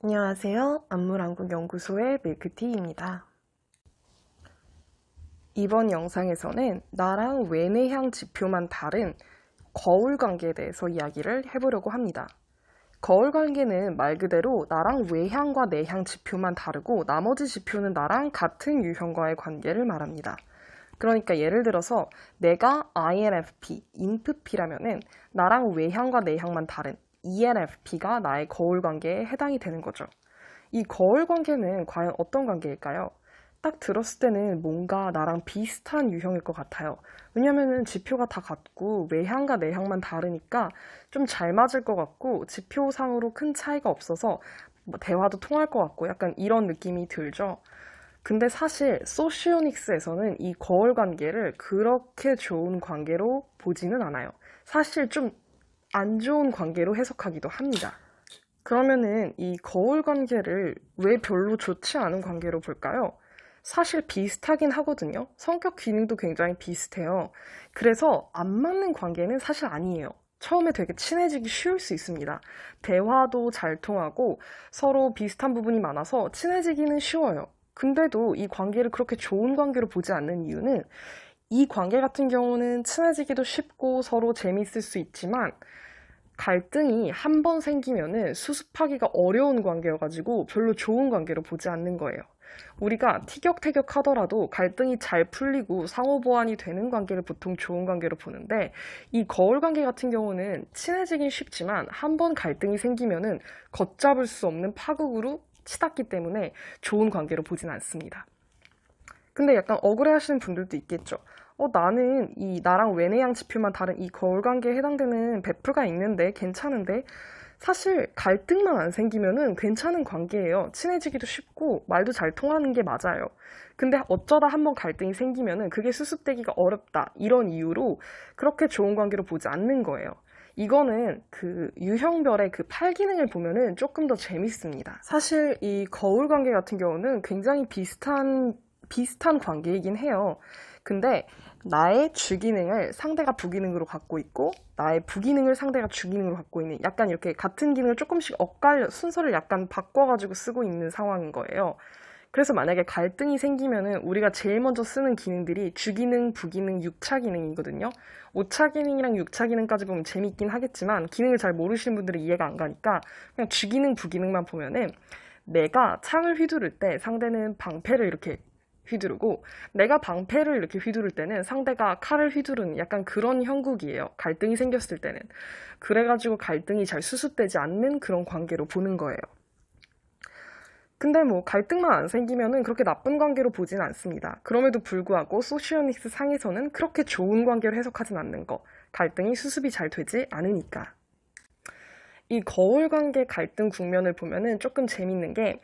안녕하세요. 안물한국연구소의 밀크티입니다. 이번 영상에서는 나랑 외내향 지표만 다른 거울 관계에 대해서 이야기를 해보려고 합니다. 거울 관계는 말 그대로 나랑 외향과 내향 지표만 다르고 나머지 지표는 나랑 같은 유형과의 관계를 말합니다. 그러니까 예를 들어서 내가 INFP, INFP라면은 나랑 외향과 내향만 다른 ENFP가 나의 거울 관계에 해당이 되는 거죠. 이 거울 관계는 과연 어떤 관계일까요? 딱 들었을 때는 뭔가 나랑 비슷한 유형일 것 같아요. 왜냐면은 지표가 다 같고 외향과 내향만 다르니까 좀 잘 맞을 것 같고 지표상으로 큰 차이가 없어서 뭐 대화도 통할 것 같고 약간 이런 느낌이 들죠. 근데 사실 소시오닉스에서는 이 거울 관계를 그렇게 좋은 관계로 보지는 않아요. 사실 좀 안 좋은 관계로 해석하기도 합니다. 그러면은 이 거울 관계를 왜 별로 좋지 않은 관계로 볼까요? 사실 비슷하긴 하거든요. 성격 기능도 굉장히 비슷해요. 그래서 안 맞는 관계는 사실 아니에요. 처음에 되게 친해지기 쉬울 수 있습니다. 대화도 잘 통하고 서로 비슷한 부분이 많아서 친해지기는 쉬워요. 근데도 이 관계를 그렇게 좋은 관계로 보지 않는 이유는 이 관계 같은 경우는 친해지기도 쉽고 서로 재밌을 수 있지만 갈등이 한 번 생기면은 수습하기가 어려운 관계여가지고 별로 좋은 관계로 보지 않는 거예요. 우리가 티격태격 하더라도 갈등이 잘 풀리고 상호 보완이 되는 관계를 보통 좋은 관계로 보는데 이 거울 관계 같은 경우는 친해지긴 쉽지만 한 번 갈등이 생기면은 걷잡을 수 없는 파국으로 치닫기 때문에 좋은 관계로 보진 않습니다. 근데 약간 억울해 하시는 분들도 있겠죠. 나는 나랑 외내향 지표만 다른 이 거울 관계에 해당되는 베프가 있는데 괜찮은데 사실 갈등만 안 생기면은 괜찮은 관계예요. 친해지기도 쉽고 말도 잘 통하는 게 맞아요. 근데 어쩌다 한번 갈등이 생기면은 그게 수습되기가 어렵다. 이런 이유로 그렇게 좋은 관계로 보지 않는 거예요. 이거는 그 유형별의 그 8기능을 보면은 조금 더 재밌습니다. 사실 이 거울 관계 같은 경우는 굉장히 비슷한 관계이긴 해요. 근데 나의 주기능을 상대가 부기능으로 갖고 있고 나의 부기능을 상대가 주기능으로 갖고 있는 약간 이렇게 같은 기능을 조금씩 엇갈려 순서를 약간 바꿔가지고 쓰고 있는 상황인 거예요. 그래서 만약에 갈등이 생기면은 우리가 제일 먼저 쓰는 기능들이 주기능, 부기능, 6차 기능이거든요. 5차 기능이랑 6차 기능까지 보면 재밌긴 하겠지만 기능을 잘 모르시는 분들은 이해가 안 가니까 그냥 주기능, 부기능만 보면은 내가 창을 휘두를 때 상대는 방패를 이렇게 휘두르고 내가 방패를 이렇게 휘두를 때는 상대가 칼을 휘두르는 약간 그런 형국이에요. 갈등이 생겼을 때는. 그래가지고 갈등이 잘 수습되지 않는 그런 관계로 보는 거예요. 근데 뭐 갈등만 안 생기면은 그렇게 나쁜 관계로 보진 않습니다. 그럼에도 불구하고 소시오닉스 상에서는 그렇게 좋은 관계로 해석하진 않는 거. 갈등이 수습이 잘 되지 않으니까. 이 거울 관계 갈등 국면을 보면은 조금 재밌는 게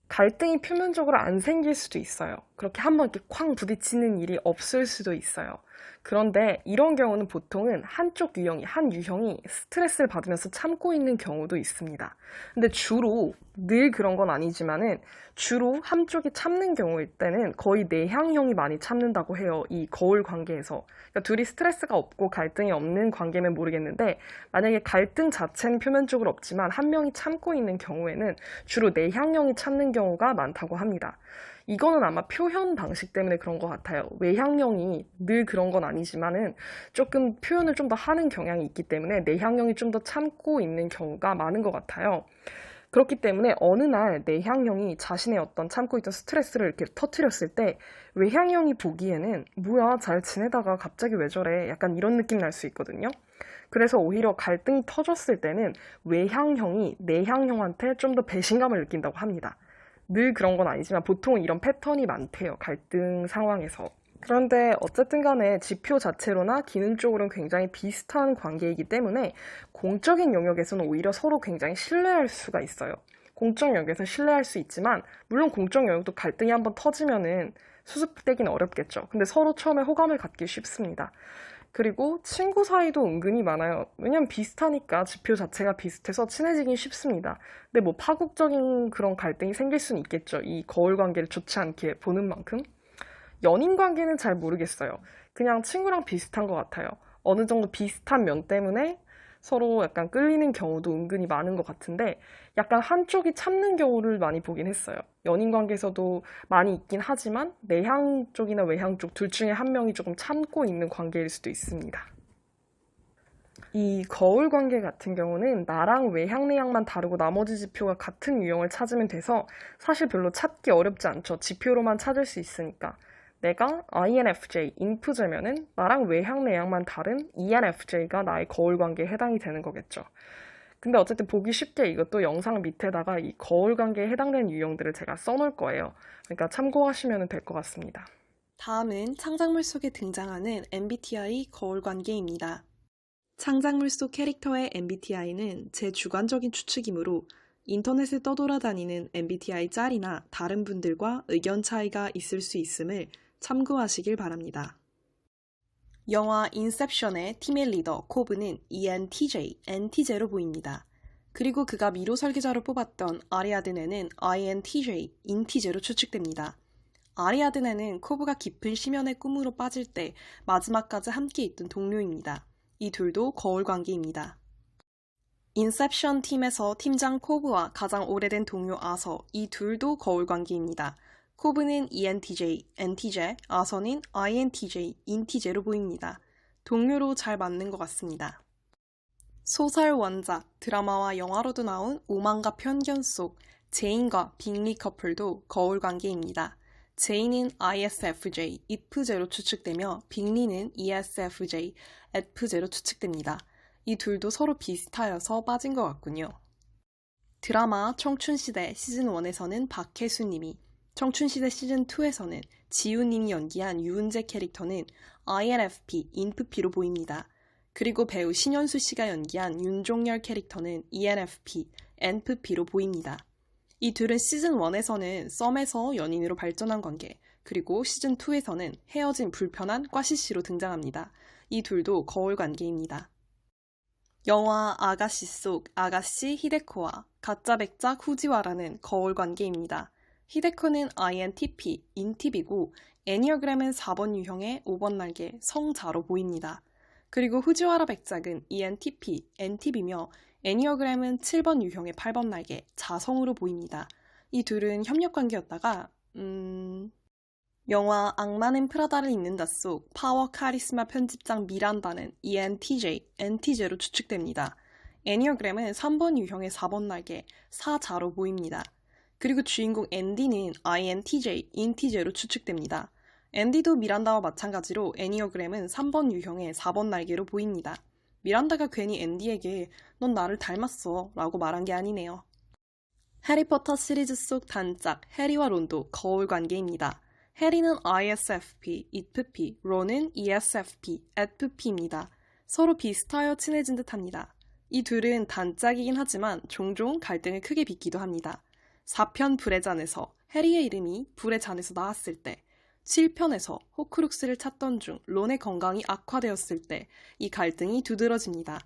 갈등이 표면적으로 안 생길 수도 있어요. 그렇게 한번 이렇게 쾅 부딪히는 일이 없을 수도 있어요. 그런데 이런 경우는 보통은 한쪽 유형이, 한 유형이 스트레스를 받으면서 참고 있는 경우도 있습니다. 근데 주로, 늘 그런 건 아니지만은 주로 한쪽이 참는 경우일 때는 거의 내향형이 많이 참는다고 해요. 이 거울 관계에서. 그러니까 둘이 스트레스가 없고 갈등이 없는 관계면 모르겠는데 만약에 갈등 자체는 표면적으로 없지만 한 명이 참고 있는 경우에는 주로 내향형이 참는 경우가 많다고 합니다. 이거는 아마 표현 방식 때문에 그런 것 같아요. 외향형이 늘 그런 건 아니지만은 조금 표현을 좀 더 하는 경향이 있기 때문에 내향형이 좀 더 참고 있는 경우가 많은 것 같아요. 그렇기 때문에 어느 날 내향형이 자신의 어떤 참고 있던 스트레스를 이렇게 터뜨렸을 때 외향형이 보기에는 뭐야 잘 지내다가 갑자기 왜 저래 약간 이런 느낌 날 수 있거든요. 그래서 오히려 갈등이 터졌을 때는 외향형이 내향형한테 좀 더 배신감을 느낀다고 합니다. 늘 그런 건 아니지만 보통은 이런 패턴이 많대요. 갈등 상황에서. 그런데 어쨌든 간에 지표 자체로나 기능적으로는 굉장히 비슷한 관계이기 때문에 공적인 영역에서는 오히려 서로 굉장히 신뢰할 수가 있어요. 공적 영역에서 신뢰할 수 있지만 물론 공적 영역도 갈등이 한번 터지면은 수습되긴 어렵겠죠. 근데 서로 처음에 호감을 갖기 쉽습니다. 그리고 친구 사이도 은근히 많아요. 왜냐면 비슷하니까 지표 자체가 비슷해서 친해지긴 쉽습니다. 근데 뭐 파국적인 그런 갈등이 생길 수는 있겠죠. 이 거울 관계를 좋지 않게 보는 만큼. 연인 관계는 잘 모르겠어요. 그냥 친구랑 비슷한 것 같아요. 어느 정도 비슷한 면 때문에 서로 약간 끌리는 경우도 은근히 많은 것 같은데 약간 한쪽이 참는 경우를 많이 보긴 했어요. 연인 관계에서도 많이 있긴 하지만 내향 쪽이나 외향 쪽 둘 중에 한 명이 조금 참고 있는 관계일 수도 있습니다. 이 거울 관계 같은 경우는 나랑 외향, 내향만 다르고 나머지 지표가 같은 유형을 찾으면 돼서 사실 별로 찾기 어렵지 않죠. 지표로만 찾을 수 있으니까. 내가 INFJ, 인프제면은 나랑 외향, 내향만 다른 ENFJ가 나의 거울 관계에 해당이 되는 거겠죠. 근데 어쨌든 보기 쉽게 이것도 영상 밑에다가 이 거울 관계에 해당되는 유형들을 제가 써놓을 거예요. 그러니까 참고하시면 될 것 같습니다. 다음은 창작물 속에 등장하는 MBTI 거울 관계입니다. 창작물 속 캐릭터의 MBTI는 제 주관적인 추측이므로 인터넷에 떠돌아다니는 MBTI 짤이나 다른 분들과 의견 차이가 있을 수 있음을 참고하시길 바랍니다. 영화 인셉션의 팀의 리더 코브는 ENTJ, NTJ로 보입니다. 그리고 그가 미로 설계자로 뽑았던 아리아드네는 INTJ, 인티제로 추측됩니다. 아리아드네는 코브가 깊은 심연의 꿈으로 빠질 때 마지막까지 함께 있던 동료입니다. 이 둘도 거울 관계입니다. 인셉션 팀에서 팀장 코브와 가장 오래된 동료 아서, 이 둘도 거울 관계입니다. 코브는 ENTJ, NTJ, 아서는 INTJ, 인티제로 보입니다. 동료로 잘 맞는 것 같습니다. 소설 원작, 드라마와 영화로도 나온 오만과 편견 속 제인과 빅리 커플도 거울 관계입니다. 제인은 ISFJ, IFJ로 추측되며 빅리는 ESFJ, EFJ로 추측됩니다. 이 둘도 서로 비슷하여서 빠진 것 같군요. 드라마 청춘시대 시즌1에서는 박혜수님이, 청춘시대 시즌2에서는 지우님이 연기한 유은재 캐릭터는 INFP, 인프피로 보입니다. 그리고 배우 신현수 씨가 연기한 윤종열 캐릭터는 ENFP, NFP로 보입니다. 이 둘은 시즌1에서는 썸에서 연인으로 발전한 관계, 그리고 시즌2에서는 헤어진 불편한 꽈시시로 등장합니다. 이 둘도 거울 관계입니다. 영화 아가씨 속 아가씨 히데코와 가짜 백작 후지와라는 거울 관계입니다. 히데코는 INTP, 인팁이고 애니어그램은 4번 유형의 5번 날개, 성자로 보입니다. 그리고 후지와라 백작은 ENTP, N팁이며 애니어그램은 7번 유형의 8번 날개, 자성으로 보입니다. 이 둘은 협력관계였다가 영화 악마는 프라다를 입는다 속 파워 카리스마 편집장 미란다는 ENTJ, NTJ로 추측됩니다. 애니어그램은 3번 유형의 4번 날개, 사자로 보입니다. 그리고 주인공 앤디는 INTJ, 인티제로 추측됩니다. 앤디도 미란다와 마찬가지로 애니어그램은 3번 유형의 4번 날개로 보입니다. 미란다가 괜히 앤디에게 넌 나를 닮았어 라고 말한 게 아니네요. 해리포터 시리즈 속 단짝 해리와 론도 거울 관계입니다. 해리는 ISFP, IFP, 론은 ESFP, EFP입니다. 서로 비슷하여 친해진 듯합니다. 이 둘은 단짝이긴 하지만 종종 갈등을 크게 빚기도 합니다. 4편 불의 잔에서 해리의 이름이 불의 잔에서 나왔을 때, 7편에서 호크룩스를 찾던 중 론의 건강이 악화되었을 때 이 갈등이 두드러집니다.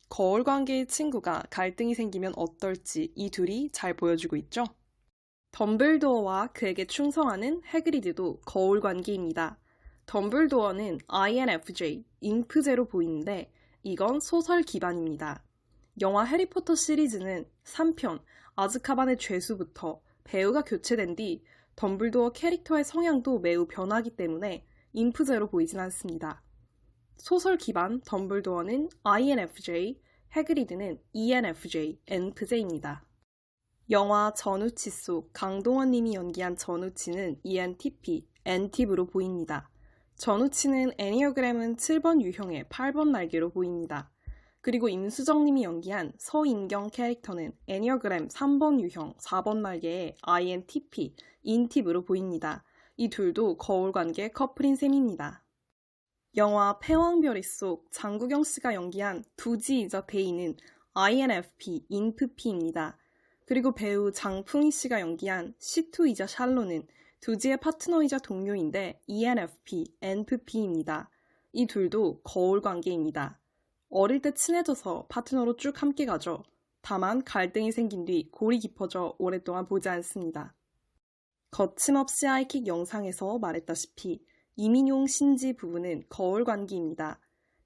거울 관계의 친구가 갈등이 생기면 어떨지 이 둘이 잘 보여주고 있죠? 덤블도어와 그에게 충성하는 해그리드도 거울 관계입니다. 덤블도어는 INFJ, 인프제로 보이는데 이건 소설 기반입니다. 영화 해리포터 시리즈는 3편 아즈카반의 죄수부터 배우가 교체된 뒤 덤블도어 캐릭터의 성향도 매우 변하기 때문에 인프제로 보이진 않습니다. 소설 기반 덤블도어는 INFJ, 해그리드는 ENFJ, NFJ입니다. 영화 전우치 속 강동원 님이 연기한 전우치는 ENTP, N팁으로 보입니다. 전우치는 애니어그램은 7번 유형의 8번 날개로 보입니다. 그리고 임수정 님이 연기한 서인경 캐릭터는 애니어그램 3번 유형 4번 날개의 INTP, 인팁으로 보입니다. 이 둘도 거울 관계 커플인 셈입니다. 영화 패왕별이 속 장국영 씨가 연기한 두지이자 데이는 INFP, 인프피입니다. 그리고 배우 장풍희 씨가 연기한 시투이자 샬로는 두지의 파트너이자 동료인데 ENFP, NFP입니다. 이 둘도 거울 관계입니다. 어릴 때 친해져서 파트너로 쭉 함께 가죠. 다만 갈등이 생긴 뒤 골이 깊어져 오랫동안 보지 않습니다. 거침없이 하이킥 영상에서 말했다시피 이민용 신지 부부는 거울 관계입니다.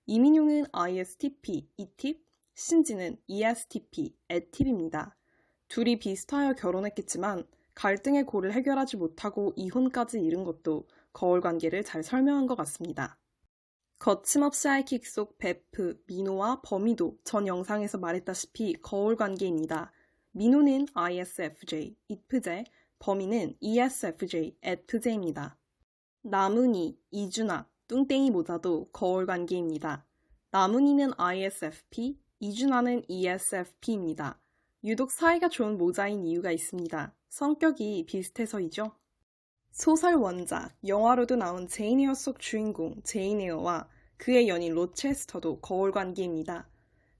이민용은 ISTP, E팁, 신지는 ESTP, 에팁입니다. 둘이 비슷하여 결혼했겠지만 갈등의 고를 해결하지 못하고 이혼까지 이른 것도 거울 관계를 잘 설명한 것 같습니다. 거침없이 하이킥 속 베프, 민호와 범이도 전 영상에서 말했다시피 거울 관계입니다. 민호는 ISFJ, IFJ, 범이는 ESFJ, ETJ입니다. 나문희, 이준아, 뚱땡이 모자도 거울 관계입니다. 나문희는 ISFP, 이준아는 ESFP입니다. 유독 사이가 좋은 모자인 이유가 있습니다. 성격이 비슷해서이죠. 소설 원작, 영화로도 나온 제인 에어 속 주인공 제인 에어와 그의 연인 로체스터도 거울 관계입니다.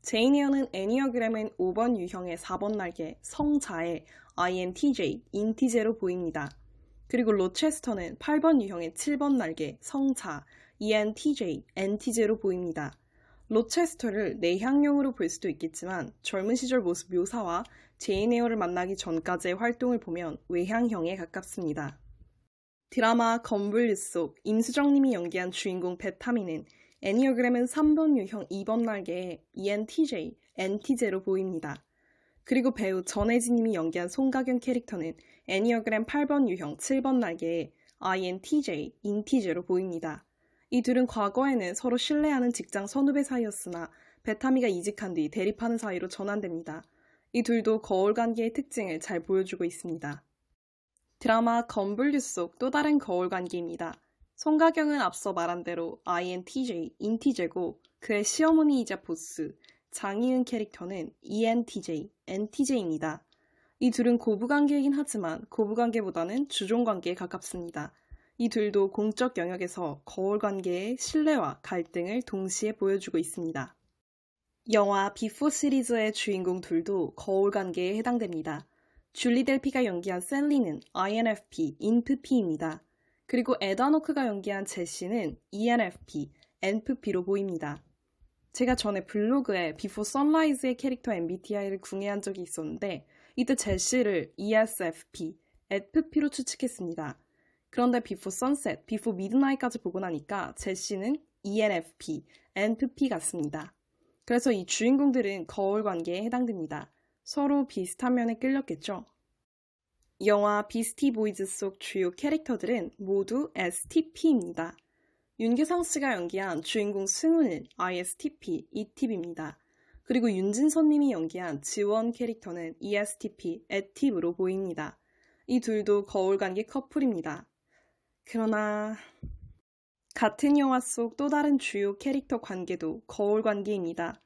제인 에어는 애니어그램은 5번 유형의 4번 날개, 성자의 INTJ, 인티제로 보입니다. 그리고 로체스터는 8번 유형의 7번 날개, 성자, ENTJ, NT제로 보입니다. 로체스터를 내향형으로 볼 수도 있겠지만 젊은 시절 모습 묘사와 제인 에어를 만나기 전까지의 활동을 보면 외향형에 가깝습니다. 드라마 건물류 속 임수정님이 연기한 주인공 베타민은 애니어그램은 3번 유형 2번 날개의 ENTJ, NT제로 보입니다. 그리고 배우 전혜진님이 연기한 송가경 캐릭터는 애니어그램 8번 유형 7번 날개의 INTJ, 인티제로 보입니다. 이 둘은 과거에는 서로 신뢰하는 직장 선후배 사이였으나 베타미가 이직한 뒤 대립하는 사이로 전환됩니다. 이 둘도 거울 관계의 특징을 잘 보여주고 있습니다. 드라마 건물류 속 또 다른 거울 관계입니다. 송가경은 앞서 말한 대로 INTJ, 인티제고 그의 시어머니이자 보스, 장희은 캐릭터는 ENTJ, NTJ입니다. 이 둘은 고부관계이긴 하지만 고부관계보다는 주종관계에 가깝습니다. 이 둘도 공적 영역에서 거울 관계의 신뢰와 갈등을 동시에 보여주고 있습니다. 영화 비포 시리즈의 주인공 둘도 거울 관계에 해당됩니다. 줄리 델피가 연기한 셀리는 INFP, INFP입니다. 그리고 에다노크가 연기한 제시는 ENFP, NFP로 보입니다. 제가 전에 블로그에 비포 선라이즈의 캐릭터 MBTI를 궁해한 적이 있었는데 이때 제시를 ESFP, FP로 추측했습니다. 그런데 비포 선셋, 비포 미드나잇까지 보고 나니까 제시는 ENFP, NFP 같습니다. 그래서 이 주인공들은 거울 관계에 해당됩니다. 서로 비슷한 면에 끌렸겠죠? 영화 비스티 보이즈 속 주요 캐릭터들은 모두 STP입니다. 윤계상 씨가 연기한 주인공 승우는 ISTP, ET입니다. 그리고 윤진선 님이 연기한 지원 캐릭터는 ESTP, ET으로 보입니다. 이 둘도 거울 관계 커플입니다. 그러나 같은 영화 속 또 다른 주요 캐릭터 관계도 거울 관계입니다.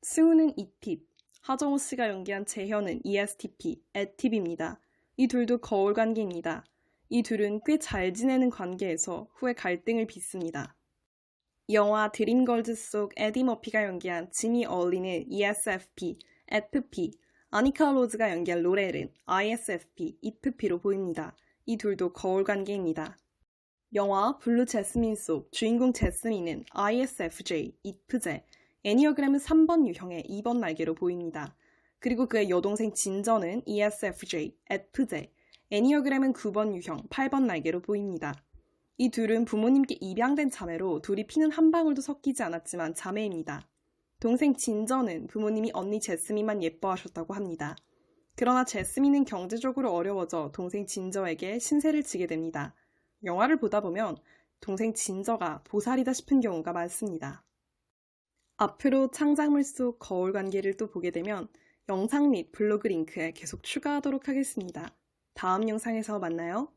승우는 ETip, 하정우 씨가 연기한 재현은 ESTP, ET입니다. 이 둘도 거울 관계입니다. 이 둘은 꽤 잘 지내는 관계에서 후에 갈등을 빚습니다. 영화 드림걸즈 속 에디 머피가 연기한 지니 얼리는 ESFP, FP, 아니카 로즈가 연기한 로렐은 ISFP, IFP로 보입니다. 이 둘도 거울 관계입니다. 영화 블루 제스민 속 주인공 제스민은 ISFJ, IFJ, 애니어그램은 3번 유형의 2번 날개로 보입니다. 그리고 그의 여동생 진저는 ESFJ, FJ, 애니어그램은 9번 유형 8번 날개로 보입니다. 이 둘은 부모님께 입양된 자매로 둘이 피는 한 방울도 섞이지 않았지만 자매입니다. 동생 진저는 부모님이 언니 제스민만 예뻐하셨다고 합니다. 그러나 제스민은 경제적으로 어려워져 동생 진저에게 신세를 지게 됩니다. 영화를 보다 보면 동생 진저가 보살이다 싶은 경우가 많습니다. 앞으로 창작물 속 거울 관계를 또 보게 되면 영상 및 블로그 링크에 계속 추가하도록 하겠습니다. 다음 영상에서 만나요.